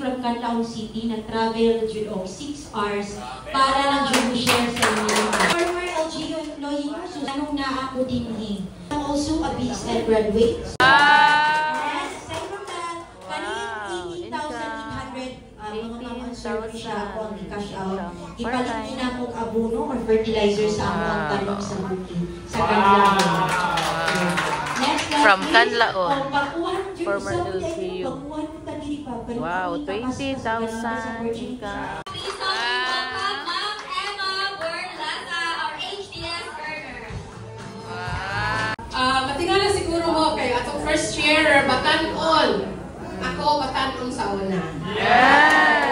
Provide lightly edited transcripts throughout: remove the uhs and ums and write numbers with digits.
from Canlaon City, nag-travel Judo 6 hours para lang share sa inyo. Former LGU employee ko, so anong na ako din ni. I'm also a BSN graduate. Yes, second that, kanin 18,800 mga service siya ako ang cash out. Ipalit niyo na akong abono or fertilizer sa among tanong sa bukid, sa Canlaon. From Canlaon, former LGU. Wow, 20,000 income. Matingala siguro mo kay atong first year, batan-on. Ako, batan-on sa una.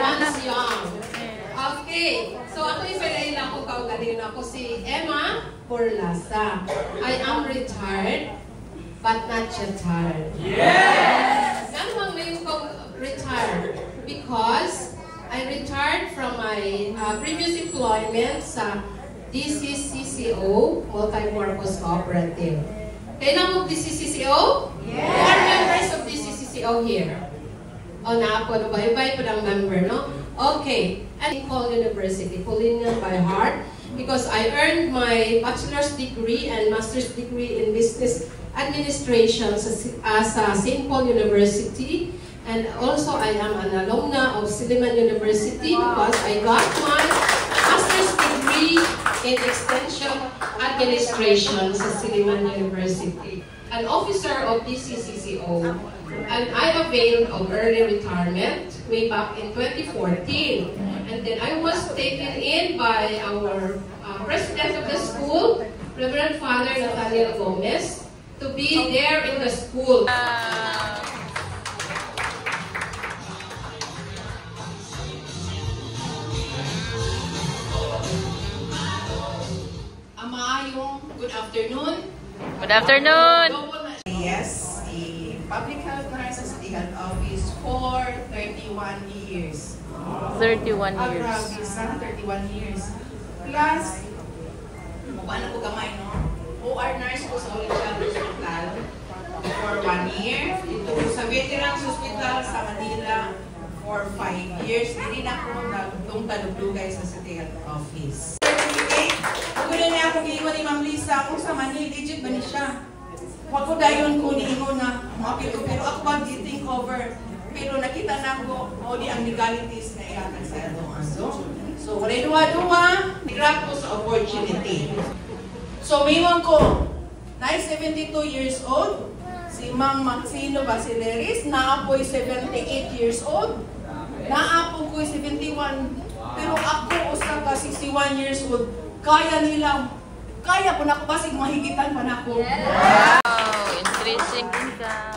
Once young. Okay. So, ako yung pwede lang ko kaugaling ako si Emma Borlasa. I am retired, but not yet tired. Yes! Ganun ang ngayon ko retired. Because I retired from my previous employment sa DCCCO, Multi-Purpose Cooperative. Kailan mo DCCCO? Yes! Who are members of DCCCO here? O na po, bye-bye po ng member, no? Okay. At Paul University, pulling it by heart because I earned my bachelor's degree and master's degree in business administration as St. Paul University. And also, I am an alumna of Silliman University because I got my master's degree in extension administration sa Silliman University. An officer of DCCCO. And I availed of early retirement way back in 2014. And then I was taken in by our president of the school, Reverend Father Nathaniel Gomez, to be there in the school. Good afternoon. Good afternoon. Yes, a public health nurse sa City Health Office for 31 years. 31 years. Grabe sa 31 years. Plus, paano po kamay, no? OR nurse ko sa Olympic Hospital for 1 year. Ito sa Veterans Hospital sa Manila for 5 years. Hindi na po nagtungtadugdugay sa City Health Office. Certificate, kung na akong iiwan ni Ma'am Lisa, kung sa Manila, legit ba ni siya? Huwag ko dayon ko niingon na mapito, pero ako ba getting cover? Pero nakita na ko, only ang legalities na iyakan sa ato. So, wala duwa-duwa, nag-grab ko sa opportunity. So, mayroon ko, 72 years old, si Ma'am Maxino Basileris, naapoy 78 years old, naapo ko 71, pero ako, usa ka 61 years old, kaya po na ako basig mahigitan pa na ako. Wow, increasing income.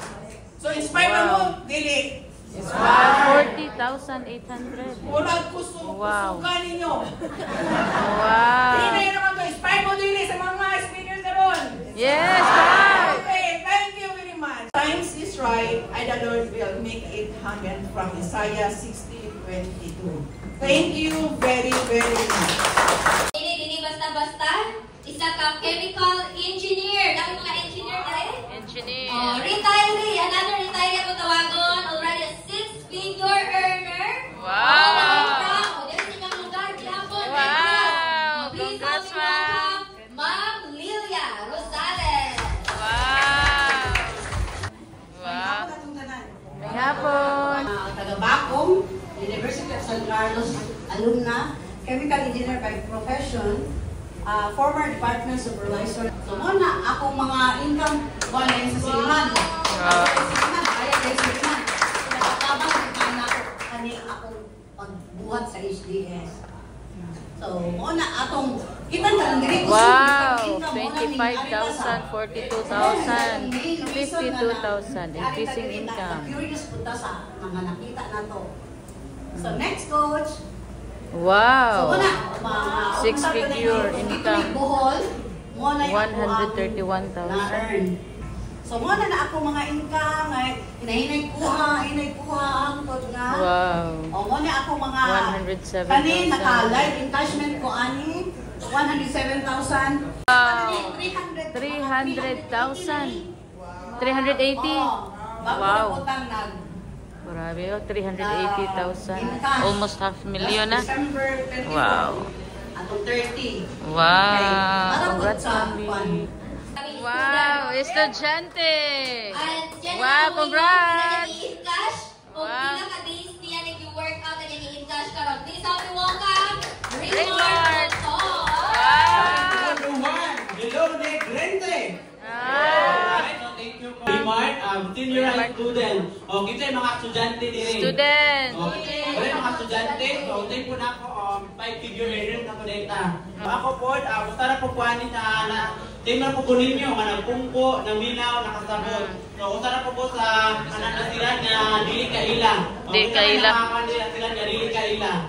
So, inspire mo, dili. 40,800. Murag kusukan ninyo. Wow. Hindi na naman to, inspire mo dili sa mga speakers na ron. Yes, Okay, thank you very much. Times is right, and the Lord will make it happen from Isaiah 60:22. Thank you very, very much. Ini basta-basta, isa ka chemical engineer. Dami mga engineer tayo? Engineer. Retiree, another retiree ako tawagon. Already a 6-figure earner. Wow. There's si Ma'am Lugar, Quiapo. Wow. Please Congrats, help me welcome Ma'am Lilia Rosales. Wow. Wow. May hapon. Taga-Bacom, University of San Carlos, alumna, chemical engineer by profession, former department supervisor. So, muna, akong mga income, wala yung sa Silliman. Kaya kayo sa Silliman. Nakatabang, na ako, kanil akong pagbuhat sa HDS. So, muna, atong, kita na lang diri. Wow, 25,000, 42,000, 52,000, increasing income. Curious punta sa mga nakita na to. So, next coach. Wow. So, muna, 6-figure income. 131,000. So, muna na ako mga income, hinay kuha ang tot nga. Wow. O, muna ako mga 107,000. Kanin, naka-live encashment ko, ani, 107,000. Wow. 300,000. 380. Bago Wow. na utang Grabe, 380,000. Almost $500,000 na. December 24. Wow. Atong 30. Wow. Para po Congrats, sa Mami. Kami Wow, student. estudyante. At dyan Wow, na po congrats. yung cash. Kung Wow. pila ka days niya nag-workout na yung cash karon. Please help me welcome Raymond. Raymond. Wow. Hello, Negrente! Ah. Thank you, Raymond. Senior high student. O, kita yung mga estudyante din. Student. Wala yung mga estudyante. So, tayo po na ako 5-figure earner na po data. Ako po, gusto na po po na tayo na po po ninyo, nga nagpungko, naminaw, nakasabot. So, gusto na po po sa ananasiran na dili kaila. Dili kaila. Ananasiran na dili kaila.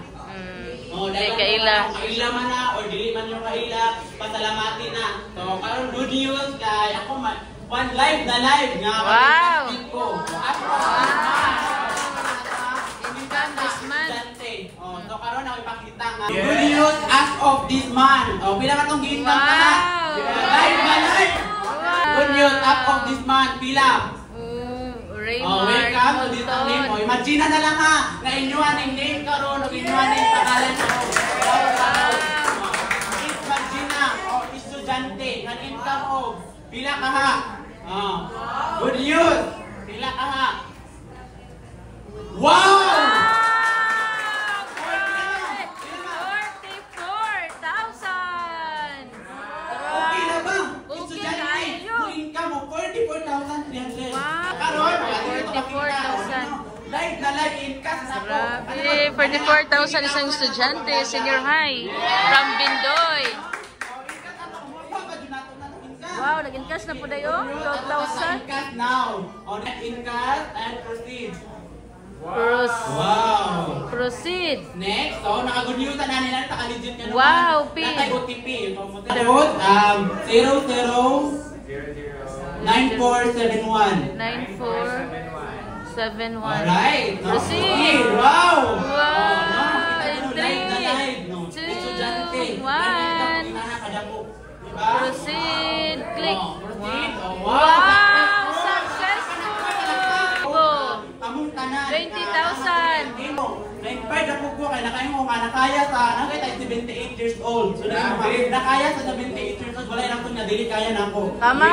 Dili kaila. Kaila man na, or dili man yung kaila, pasalamati na. So, karon good news, kay ako one live na live nga. Wow. Ko. Ako, This month. So, karon ako ipakita nga. Good news as of this month. Pila ka itong gintan ka na? Live na live. Good news as of this month. Pila. Raymond. Welcome to this name. Imagine na lang ha, na inyuhan yung name karon, o inyuhan yung pangalan mo. Imagine na, estudyante, income o, pila ka ha. Good news, pila ka ha. Wow! 44,000. Okay na ba? Okay Estudyante, na yun. yung income mo, 44,300. Wow. Karon, 44,000. Live na live in cash na po. Grabe, 44,000 isang estudyante, senior high, from Bindoy. Wow, naging cash na po dayo, 12,000. Cash now. On in cash and proceed. Wow. Proceed. Next, so naka-good news na nila, naka-legit ka naman. Wow, P. Natay OTP. Code 009471. 9471. Alright. Proceed. Wow. Wow. Live na live. 3, 2, 1. Diba? Proceed. Click. Proceed. Wow. Successful. Among tanan. 20,000. Na-inspired ako po kay nakaya mo nga nakaya sa nakaya 78 years old. So nakaya sa 78 years old wala lang ko na dili kaya na ako. Tama.